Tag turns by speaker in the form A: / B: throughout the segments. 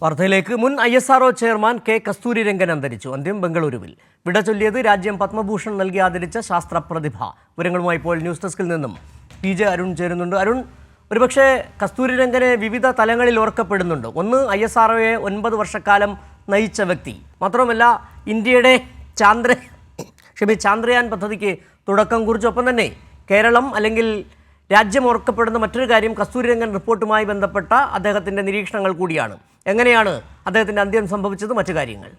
A: വാർത്തയിലേക്ക്. മുൻ ISRO chairman K Kasturirangan അന്തരിച്ചു. അന്ത്യം ബംഗളൂരുവിൽ. വിട ചൊല്ലിയത് രാജ്യം പത്മഭൂഷൺ നൽകി ആദരിച്ച ശാസ്ത്രപ്രതിഭ. വിവരങ്ങളുമായി ഇപ്പോൾ ന്യൂസ് ഡെസ്കിൽ നിന്നും PJ അരുൺ ചേരുന്നുണ്ട്. അരുൺ, ഒരുപക്ഷെ കസ്തൂരിരംഗനെ വിവിധ തലങ്ങളിൽ ഓർക്കപ്പെടുന്നുണ്ട്. ഒന്ന്, ISROയെ 9 വർഷക്കാലം നയിച്ച വ്യക്തി. മാത്രമല്ല, ഇന്ത്യയുടെ ചാന്ദ്രയാൻ പദ്ധതിക്ക് തുടക്കം കുറിച്ചൊപ്പം തന്നെ കേരളം അല്ലെങ്കിൽ രാജ്യം ഓർക്കപ്പെടുന്ന മറ്റൊരു കാര്യം കസ്തൂരിരംഗൻ റിപ്പോർട്ടുമായി ബന്ധപ്പെട്ട അദ്ദേഹത്തിൻ്റെ നിരീക്ഷണങ്ങൾ കൂടിയാണ്. എങ്ങനെയാണ് അദ്ദേഹത്തിൻ്റെ അന്ത്യം സംഭവിച്ചത്? മറ്റു കാര്യങ്ങൾ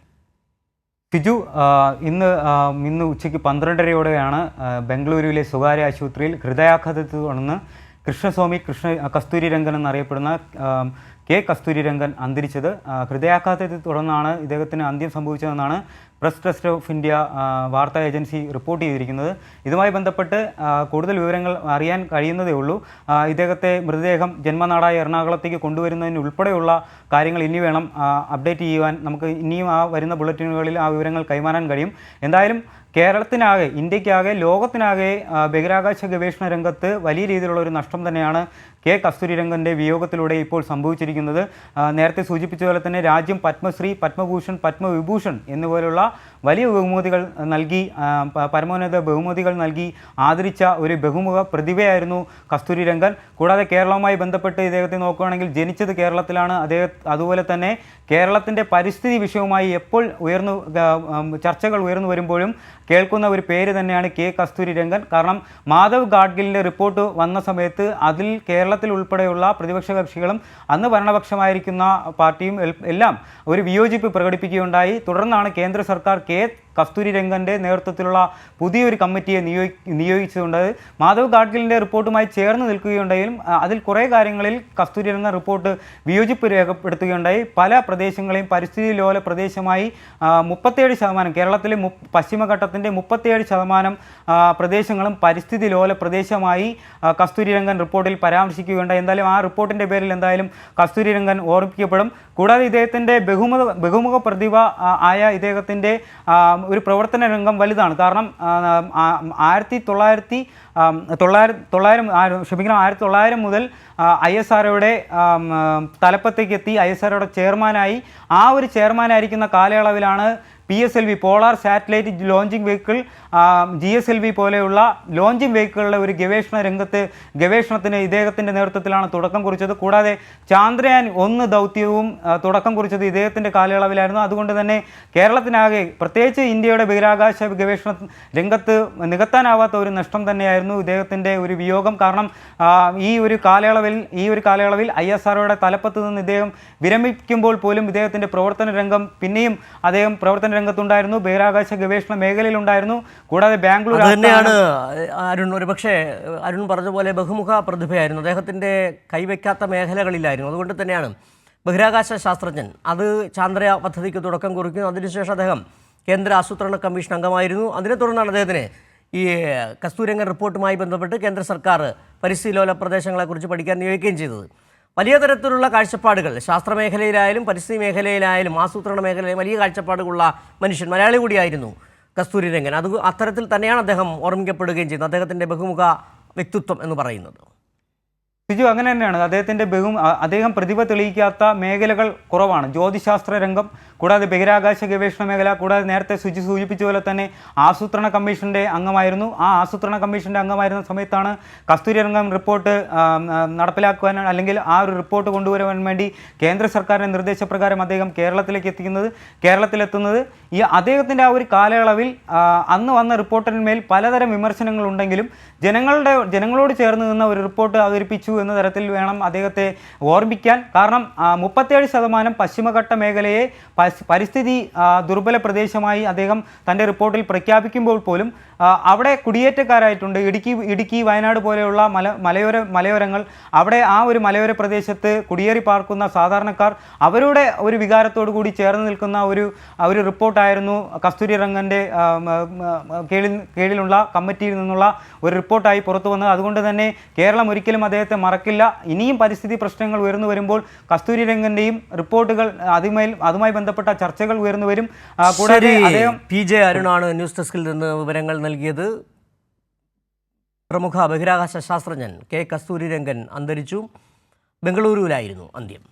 B: ഫിജു, ഇന്ന് ഉച്ചയ്ക്ക് 12:30യോടെയാണ് ബംഗളൂരുവിലെ സ്വകാര്യ ആശുപത്രിയിൽ ഹൃദയാഘാതത്തെ തുടർന്ന് കസ്തൂരിരംഗൻ എന്നറിയപ്പെടുന്ന കെ കസ്തൂരിരംഗൻ അന്തരിച്ചത്. ഹൃദയാഘാതത്തെ തുടർന്നാണ് ഇദ്ദേഹത്തിന് അന്ത്യം സംഭവിച്ചതെന്നാണ് പ്രസ് ട്രസ്റ്റ് ഓഫ് ഇന്ത്യ വാർത്താ ഏജൻസി റിപ്പോർട്ട് ചെയ്തിരിക്കുന്നത്. ഇതുമായി ബന്ധപ്പെട്ട് കൂടുതൽ വിവരങ്ങൾ അറിയാൻ കഴിയുന്നതേ ഉള്ളൂ. ഇദ്ദേഹത്തെ മൃതദേഹം ജന്മനാടായ എറണാകുളത്തേക്ക് കൊണ്ടുവരുന്നതിന് ഉൾപ്പെടെയുള്ള കാര്യങ്ങൾ ഇനി വേണം അപ്ഡേറ്റ് ചെയ്യുവാൻ. നമുക്ക് ഇനിയും വരുന്ന ബുള്ളറ്റിനുകളിൽ ആ വിവരങ്ങൾ കൈമാറാൻ കഴിയും. എന്തായാലും കേരളത്തിനാകെ, ഇന്ത്യക്കാകെ, ലോകത്തിനാകെ ബഹിരാകാശ ഗവേഷണ രംഗത്ത് വലിയ രീതിയിലുള്ള ഒരു നഷ്ടം തന്നെയാണ് കെ കസ്തൂരിരംഗൻ്റെ വിയോഗത്തിലൂടെ ഇപ്പോൾ സംഭവിച്ചിരിക്കുന്നത്. നേരത്തെ സൂചിപ്പിച്ച പോലെ തന്നെ രാജ്യം പത്മശ്രീ, പത്മഭൂഷൺ, പത്മവിഭൂഷൺ എന്നിവയിലുള്ള വലിയ ബഹുമതികൾ നൽകി, പരമോന്നത ബഹുമതികൾ നൽകി ആദരിച്ച ഒരു ബഹുമുഖ പ്രതിഭയായിരുന്നു കസ്തൂരിരംഗൻ. കൂടാതെ കേരളവുമായി ബന്ധപ്പെട്ട് ഇദ്ദേഹത്തെ നോക്കുകയാണെങ്കിൽ ജനിച്ചത് കേരളത്തിലാണ്. അതുപോലെ തന്നെ കേരളത്തിൻ്റെ പരിസ്ഥിതി വിഷയവുമായി എപ്പോൾ ചർച്ചകൾ ഉയർന്നു വരുമ്പോഴും കേൾക്കുന്ന ഒരു പേര് തന്നെയാണ് കെ കസ്തൂരിരംഗൻ. കാരണം മാധവ് ഗാഡ്ഗിലിൻ്റെ റിപ്പോർട്ട് വന്ന സമയത്ത് അതിൽ കേരളത്തിൽ ഉൾപ്പെടെയുള്ള പ്രതിപക്ഷ കക്ഷികളും അന്ന് ഭരണപക്ഷമായിരിക്കുന്ന പാർട്ടിയും എല്ലാം ഒരു വിയോജിപ്പ് പ്രകടിപ്പിക്കുകയുണ്ടായി. തുടർന്നാണ് കേന്ദ്ര സർക്കാർ കെ കസ്തൂരിരംഗൻ്റെ നേതൃത്വത്തിലുള്ള പുതിയൊരു കമ്മിറ്റിയെ നിയോഗിച്ചുകൊണ്ട് മാധവ് ഗാഡ്ഗിലിൻ്റെ റിപ്പോർട്ടുമായി ചേർന്ന് നിൽക്കുകയുണ്ടായും അതിൽ കുറേ കാര്യങ്ങളിൽ കസ്തൂരിരംഗൻ റിപ്പോർട്ട് വിയോജിപ്പ് രേഖപ്പെടുത്തുകയുണ്ടായി. പല പ്രദേശങ്ങളെയും പരിസ്ഥിതി ലോല പ്രദേശമായി 37%, കേരളത്തിലെ പശ്ചിമഘട്ടത്തിൻ്റെ 37% പ്രദേശങ്ങളും പരിസ്ഥിതി ലോല പ്രദേശമായി കസ്തൂരിരംഗൻ റിപ്പോർട്ടിൽ പരാമർശിക്കുകയുണ്ടായി. എന്തായാലും ആ റിപ്പോർട്ടിൻ്റെ പേരിൽ എന്തായാലും കസ്തൂരിരംഗൻ ഓർമ്മിക്കപ്പെടും. കൂടാതെ ഇദ്ദേഹത്തിൻ്റെ ബഹുമുഖ പ്രതിഭ ആയ ഇദ്ദേഹത്തിൻ്റെ ഒരു പ്രവർത്തന രംഗം വലുതാണ്. കാരണം 1900 മുതൽ ISROയുടെ തലപ്പത്തേക്ക് എത്തി ISROയുടെ ചെയർമാനായി. ആ ഒരു ചെയർമാനായിരിക്കുന്ന കാലയളവിലാണ് PSLV, polar satellite launching vehicle, GSLV പോലെയുള്ള ലോഞ്ചിങ് വെഹിക്കിളുടെ ഒരു ഗവേഷണത്തിന് ഇദ്ദേഹത്തിൻ്റെ നേതൃത്വത്തിലാണ് തുടക്കം കുറിച്ചത്. കൂടാതെ ചാന്ദ്രയാൻ 1 ദൗത്യവും തുടക്കം കുറിച്ചത് ഇദ്ദേഹത്തിൻ്റെ കാലയളവിലായിരുന്നു. അതുകൊണ്ട് തന്നെ കേരളത്തിനാകെ, പ്രത്യേകിച്ച് ഇന്ത്യയുടെ ബഹിരാകാശ ഗവേഷണ രംഗത്ത് നികത്താനാവാത്ത ഒരു നഷ്ടം തന്നെയായിരുന്നു ഇദ്ദേഹത്തിൻ്റെ ഒരു വിയോഗം. കാരണം ഈ ഒരു കാലയളവിൽ ISROയുടെ തലപ്പത്ത് നിന്ന് ഇദ്ദേഹം വിരമിക്കുമ്പോൾ പോലും ഇദ്ദേഹത്തിൻ്റെ പ്രവർത്തന രംഗം പിന്നെയും അദ്ദേഹം പ്രവർത്തന രംഗത്തുണ്ടായിരുന്നു, ബഹിരാകാശ ഗവേഷണ മേഖലയിലുണ്ടായിരുന്നു. കൂടാതെ ബാംഗ്ലൂർ
A: തന്നെയാണ് അരുൺ. ഒരുപക്ഷെ അരുൺ പറഞ്ഞ പോലെ ബഹുമുഖ പ്രതിഭയായിരുന്നു. അദ്ദേഹത്തിൻ്റെ കൈവയ്ക്കാത്ത മേഖലകളിലായിരുന്നു. അതുകൊണ്ട് തന്നെയാണ് ബഹിരാകാശ ശാസ്ത്രജ്ഞൻ. അത് ചാന്ദ്രയാൻ പദ്ധതിക്ക് തുടക്കം കുറിക്കുന്നു. അതിനുശേഷം അദ്ദേഹം കേന്ദ്ര ആസൂത്രണ കമ്മീഷൻ അംഗമായിരുന്നു. അതിനെ തുടർന്നാണ് അദ്ദേഹത്തിന് ഈ കസ്തൂരിരംഗൻ റിപ്പോർട്ടുമായി ബന്ധപ്പെട്ട് കേന്ദ്ര സർക്കാർ പരിസ്ഥിതി ലോല പ്രദേശങ്ങളെക്കുറിച്ച് പഠിക്കാൻ നിയോഗിക്കുകയും ചെയ്തത്. വലിയ തരത്തിലുള്ള കാഴ്ചപ്പാടുകൾ ശാസ്ത്രമേഖലയിലായാലും പരിസ്ഥിതി മേഖലയിലായാലും ആസൂത്രണ മേഖലയിലും വലിയ കാഴ്ചപ്പാടുകളുള്ള മനുഷ്യൻ, മലയാളി കൂടിയായിരുന്നു കസ്തൂരിരംഗൻ. അത്തരത്തിൽ തന്നെയാണ് അദ്ദേഹം ഓർമ്മിക്കപ്പെടുകയും ചെയ്യുന്നത്. അദ്ദേഹത്തിൻ്റെ ബഹുമുഖ വ്യക്തിത്വം എന്ന് പറയുന്നത്.
B: ബിജു, അങ്ങനെ തന്നെയാണ്. അദ്ദേഹം പ്രതിഭ തെളിയിക്കാത്ത മേഖലകൾ കുറവാണ്. ജ്യോതിശാസ്ത്ര രംഗം, കൂടാതെ ബഹിരാകാശ ഗവേഷണ മേഖല, കൂടാതെ നേരത്തെ സൂചിപ്പിച്ച പോലെ തന്നെ ആസൂത്രണ കമ്മീഷൻ്റെ അംഗമായിരുന്നു. ആ ആസൂത്രണ കമ്മീഷൻ്റെ അംഗമായിരുന്ന സമയത്താണ് കസ്തൂരിരംഗൻ റിപ്പോർട്ട് നടപ്പിലാക്കുവാൻ, അല്ലെങ്കിൽ ആ ഒരു റിപ്പോർട്ട് കൊണ്ടുവരുവാൻ വേണ്ടി കേന്ദ്ര സർക്കാരിൻ്റെ നിർദ്ദേശപ്രകാരം അദ്ദേഹം കേരളത്തിലെത്തുന്നത്. ഈ അദ്ദേഹത്തിൻ്റെ ആ ഒരു കാലയളവിൽ അന്ന് വന്ന റിപ്പോർട്ടിന്മേൽ പലതരം വിമർശനങ്ങളുണ്ടെങ്കിലും ജനങ്ങളോട് ചേർന്ന് നിന്ന ഒരു റിപ്പോർട്ട് അവതരിപ്പിച്ചു എന്ന തരത്തിൽ വേണം അദ്ദേഹത്തെ ഓർമ്മിക്കാൻ. കാരണം 37% പശ്ചിമഘട്ട മേഖലയെ പരിസ്ഥിതി ദുർബല പ്രദേശമായി അദ്ദേഹം തൻ്റെ റിപ്പോർട്ടിൽ പ്രഖ്യാപിക്കുമ്പോൾ പോലും അവിടെ കുടിയേറ്റക്കാരായിട്ടുണ്ട്. ഇടുക്കി, വയനാട് പോലെയുള്ള മലയോരങ്ങൾ, അവിടെ ആ ഒരു മലയോര പ്രദേശത്ത് കുടിയേറി പാർക്കുന്ന സാധാരണക്കാർ, അവരുടെ ഒരു വികാരത്തോടു കൂടി ചേർന്ന് നിൽക്കുന്ന ഒരു റിപ്പോർട്ടായിരുന്നു കസ്തൂരിരംഗൻ്റെ കീഴിലുള്ള കമ്മിറ്റിയിൽ നിന്നുള്ള ഒരു റിപ്പോർട്ടായി പുറത്തു വന്നത്. അതുകൊണ്ട് തന്നെ കേരളം ഒരിക്കലും അദ്ദേഹത്തെ മറക്കില്ല. ഇനിയും പരിസ്ഥിതി പ്രശ്നങ്ങൾ ഉയർന്നു വരുമ്പോൾ കസ്തൂരിരംഗൻ്റെയും റിപ്പോർട്ടുകൾ അതുമായി ബന്ധപ്പെട്ട ചർച്ചകൾ ഉയർന്നു വരും.
A: കൂടാതെ PJ അരുണാണ് ന്യൂസ് ഡെസ്കിൽ നിന്ന് വിവരങ്ങൾ നൽകിയത്. പ്രമുഖ ബഹിരാകാശ ശാസ്ത്രജ്ഞൻ കെ കസ്തൂരിരംഗൻ അന്തരിച്ചു. ബംഗളൂരുവിലായിരുന്നു അന്ത്യം.